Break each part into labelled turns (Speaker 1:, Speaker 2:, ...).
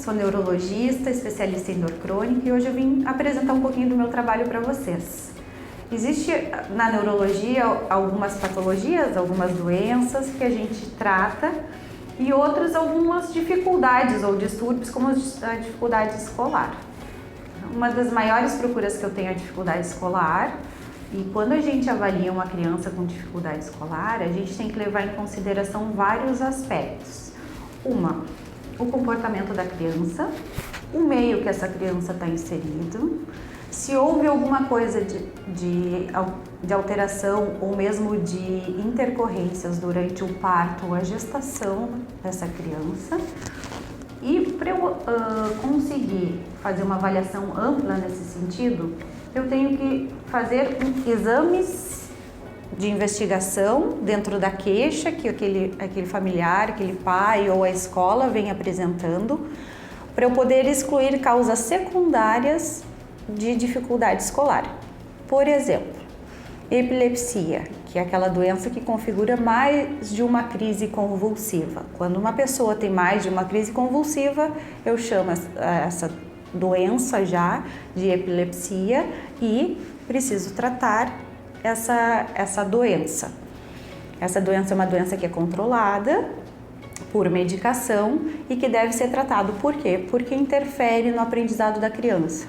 Speaker 1: sou neurologista, especialista em dor crônica e hoje eu vim apresentar um pouquinho do meu trabalho para vocês. Existe na neurologia algumas patologias, algumas doenças que a gente trata e outras algumas dificuldades ou distúrbios como a dificuldade escolar. Uma das maiores procuras que eu tenho é a dificuldade escolar. E quando a gente avalia uma criança com dificuldade escolar, a gente tem que levar em consideração vários aspectos. O comportamento da criança, o meio que essa criança está inserido, se houve alguma coisa de alteração ou mesmo de intercorrências durante o parto ou a gestação dessa criança. E para eu conseguir fazer uma avaliação ampla nesse sentido, eu tenho que fazer exames de investigação dentro da queixa que aquele familiar, aquele pai ou a escola vem apresentando, para eu poder excluir causas secundárias de dificuldade escolar. Por exemplo, epilepsia, que é aquela doença que configura mais de uma crise convulsiva. Quando uma pessoa tem mais de uma crise convulsiva, eu chamo essa doença já de epilepsia e preciso tratar essa doença. Essa doença é uma doença que é controlada por medicação e que deve ser tratado. Por quê? Porque interfere no aprendizado da criança,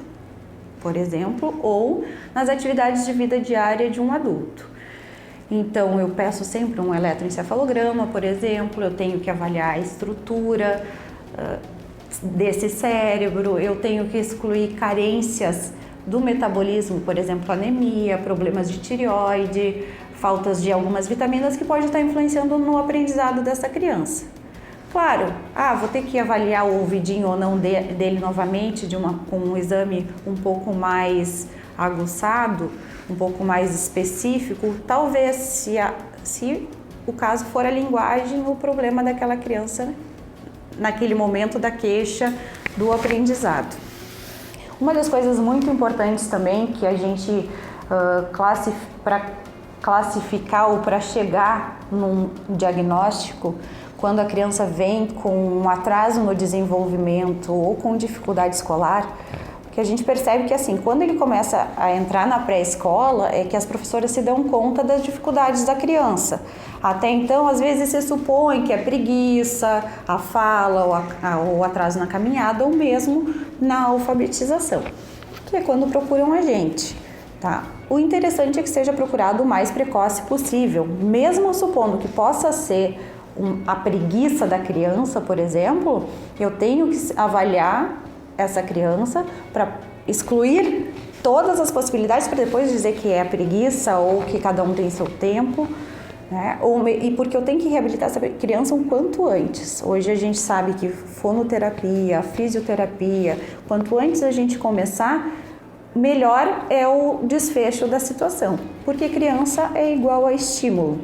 Speaker 1: por exemplo, ou nas atividades de vida diária de um adulto. Então, eu peço sempre um eletroencefalograma, por exemplo, eu tenho que avaliar a estrutura desse cérebro, eu tenho que excluir carências do metabolismo, por exemplo, anemia, problemas de tireoide, faltas de algumas vitaminas que podem estar influenciando no aprendizado dessa criança. Claro, vou ter que avaliar o ouvidinho ou não dele novamente com um exame um pouco mais aguçado, um pouco mais específico, talvez se o caso for a linguagem, o problema daquela criança naquele momento da queixa do aprendizado. Uma das coisas muito importantes também que a gente para classificar ou para chegar num diagnóstico, quando a criança vem com um atraso no desenvolvimento ou com dificuldade escolar, que a gente percebe que assim, quando ele começa a entrar na pré-escola, é que as professoras se dão conta das dificuldades da criança. Até então, às vezes se supõe que é preguiça, a fala ou atraso na caminhada ou mesmo na alfabetização, que é quando procuram a gente, tá? O interessante é que seja procurado o mais precoce possível, mesmo supondo que possa ser a preguiça da criança, por exemplo, eu tenho que avaliar essa criança para excluir todas as possibilidades para depois dizer que é a preguiça ou que cada um tem seu tempo, né? E porque eu tenho que reabilitar essa criança um quanto antes. Hoje a gente sabe que fonoterapia, fisioterapia, quanto antes a gente começar, melhor é o desfecho da situação, porque criança é igual a estímulo.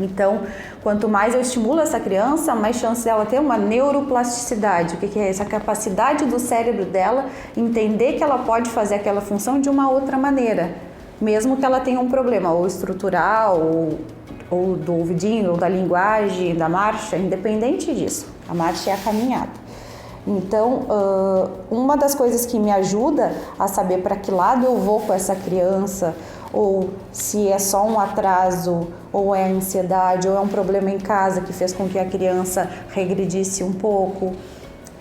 Speaker 1: Então, quanto mais eu estimulo essa criança, mais chance dela ter uma neuroplasticidade. O que é isso? A capacidade do cérebro dela entender que ela pode fazer aquela função de uma outra maneira, mesmo que ela tenha um problema ou estrutural, ou do ouvidinho, ou da linguagem, da marcha, independente disso. A marcha é a caminhada. Então, uma das coisas que me ajuda a saber para que lado eu vou com essa criança, ou se é só um atraso, ou é ansiedade, ou é um problema em casa que fez com que a criança regredisse um pouco,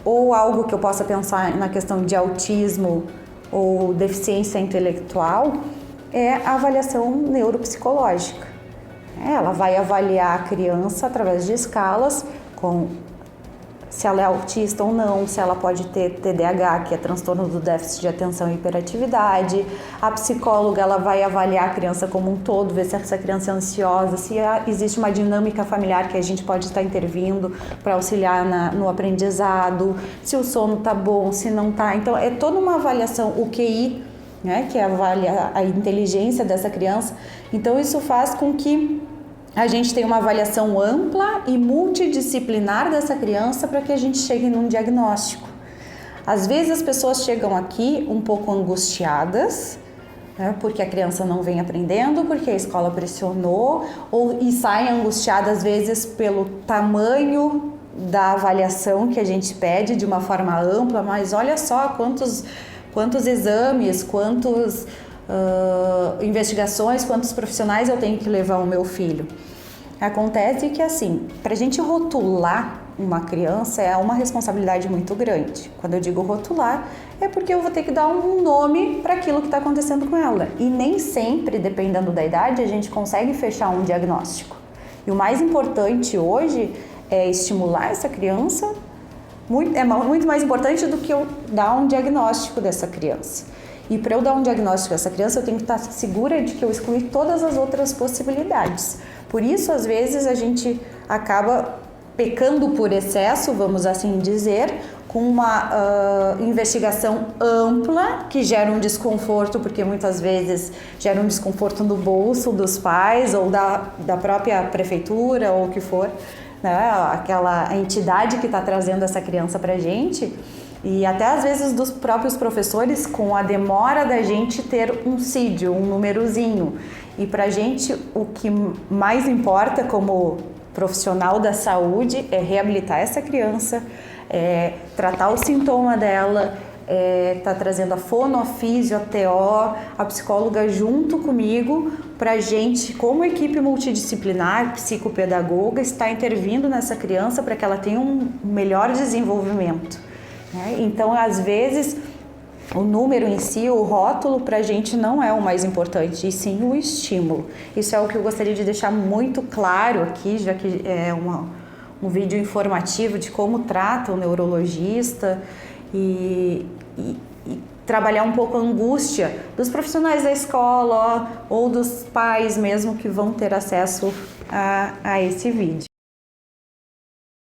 Speaker 1: ou algo que eu possa pensar na questão de autismo ou deficiência intelectual, é a avaliação neuropsicológica. Ela vai avaliar a criança através de escalas, se ela é autista ou não, se ela pode ter TDAH, que é transtorno do déficit de atenção e hiperatividade. A psicóloga ela vai avaliar a criança como um todo, ver se essa criança é ansiosa, se existe uma dinâmica familiar que a gente pode estar intervindo para auxiliar no aprendizado, se o sono está bom, se não está. Então, é toda uma avaliação, o QI, né, que avalia a inteligência dessa criança. Então, isso faz com que a gente tenha uma avaliação ampla e multidisciplinar dessa criança para que a gente chegue num diagnóstico. Às vezes as pessoas chegam aqui um pouco angustiadas, né, porque a criança não vem aprendendo, porque a escola pressionou, e saem angustiadas às vezes pelo tamanho da avaliação que a gente pede de uma forma ampla, mas olha só quantos exames, quantas investigações, quantos profissionais eu tenho que levar o meu filho. Acontece que assim, para a gente rotular uma criança é uma responsabilidade muito grande. Quando eu digo rotular, é porque eu vou ter que dar um nome para aquilo que está acontecendo com ela. E nem sempre, dependendo da idade, a gente consegue fechar um diagnóstico. E o mais importante hoje é estimular essa criança, é muito mais importante do que eu dar um diagnóstico dessa criança. E para eu dar um diagnóstico dessa criança, eu tenho que estar segura de que eu excluí todas as outras possibilidades. Por isso, às vezes, a gente acaba pecando por excesso, vamos assim dizer, com uma investigação ampla que gera um desconforto, porque muitas vezes gera um desconforto no bolso dos pais ou da própria prefeitura ou o que for, né? Aquela entidade que está trazendo essa criança para a gente. E até às vezes dos próprios professores, com a demora da gente ter um CID, um númerozinho. E pra gente o que mais importa como profissional da saúde é reabilitar essa criança, tratar o sintoma dela, tá trazendo a fono, a físio, a TO, a psicóloga junto comigo pra gente, como equipe multidisciplinar, psicopedagoga, estar intervindo nessa criança para que ela tenha um melhor desenvolvimento. Então, às vezes, o número em si, o rótulo, para a gente não é o mais importante, e sim o estímulo. Isso é o que eu gostaria de deixar muito claro aqui, já que é um vídeo informativo de como trata o neurologista e trabalhar um pouco a angústia dos profissionais da escola ou dos pais mesmo que vão ter acesso a esse vídeo.